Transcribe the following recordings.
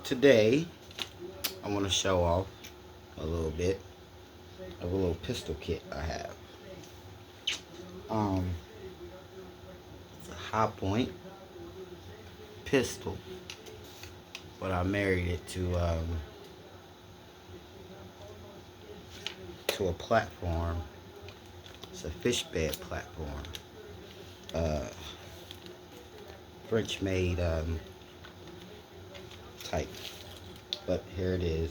Today I want to show off a little bit of a little pistol kit I have. It's a high-point pistol, but I married it to a platform. It's a fish bed platform, French made type, but here it is.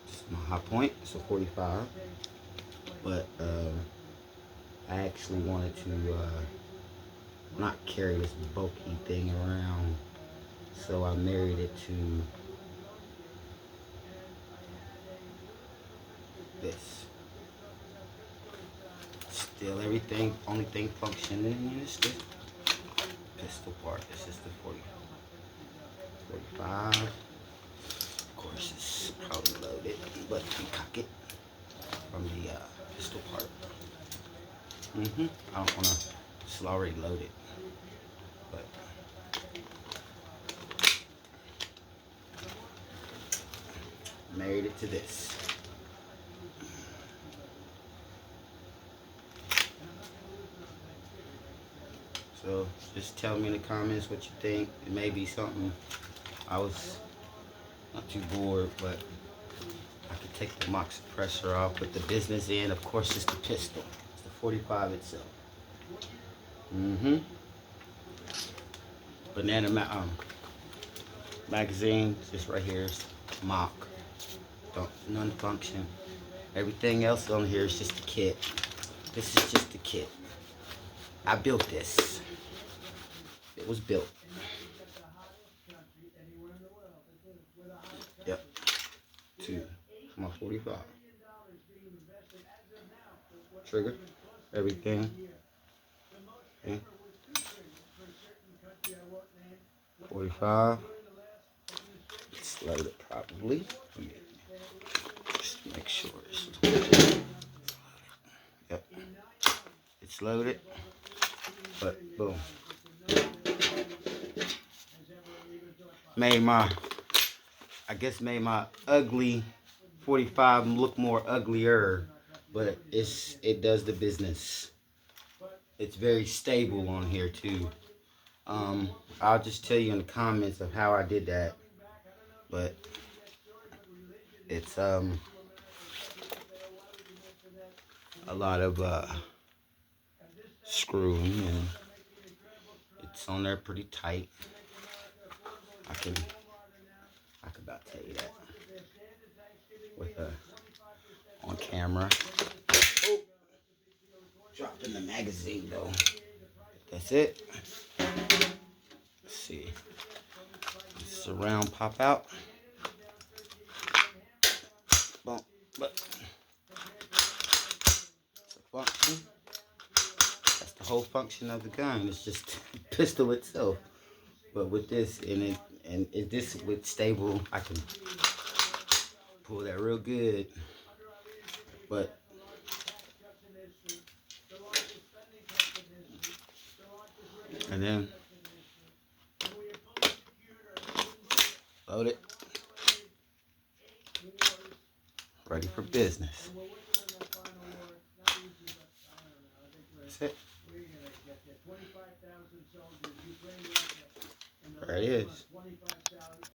It's my high point. It's a 45, but I actually wanted to not carry this bulky thing around, so I married it to this. Still everything, only thing functioning is the pistol part. This is the 45. Of course, it's probably loaded, but you cock it from the pistol part. I don't want to. It's already loaded, but married it to this. So just tell me in the comments what you think. It may be something I was not too bored, but I could take the mock suppressor off. But the business end, of course, is the pistol. It's the 45 itself. Banana magazine, just right here is mock. None function. Everything else on here is just a kit. This is just a kit. I built this. It was built. Yep. To my 45. Trigger. Everything. Okay. 45. It's loaded probably. Just make sure it's loaded. Yep. It's loaded. But boom. Made my ugly 45 look more uglier, but it does the business. It's very stable on here too. I'll just tell you in the comments of how I did that, but it's a lot of screwing, and it's on there pretty tight. I could about tell you that with on camera. Oh, dropped in the magazine though. That's it. Let's see. Surround pop out. Boom. But it's a function. That's the whole function of the gun. It's just the pistol itself. But with this and this with stable, I can pull that real good. But and then load it. Ready for business. That's it. There it is.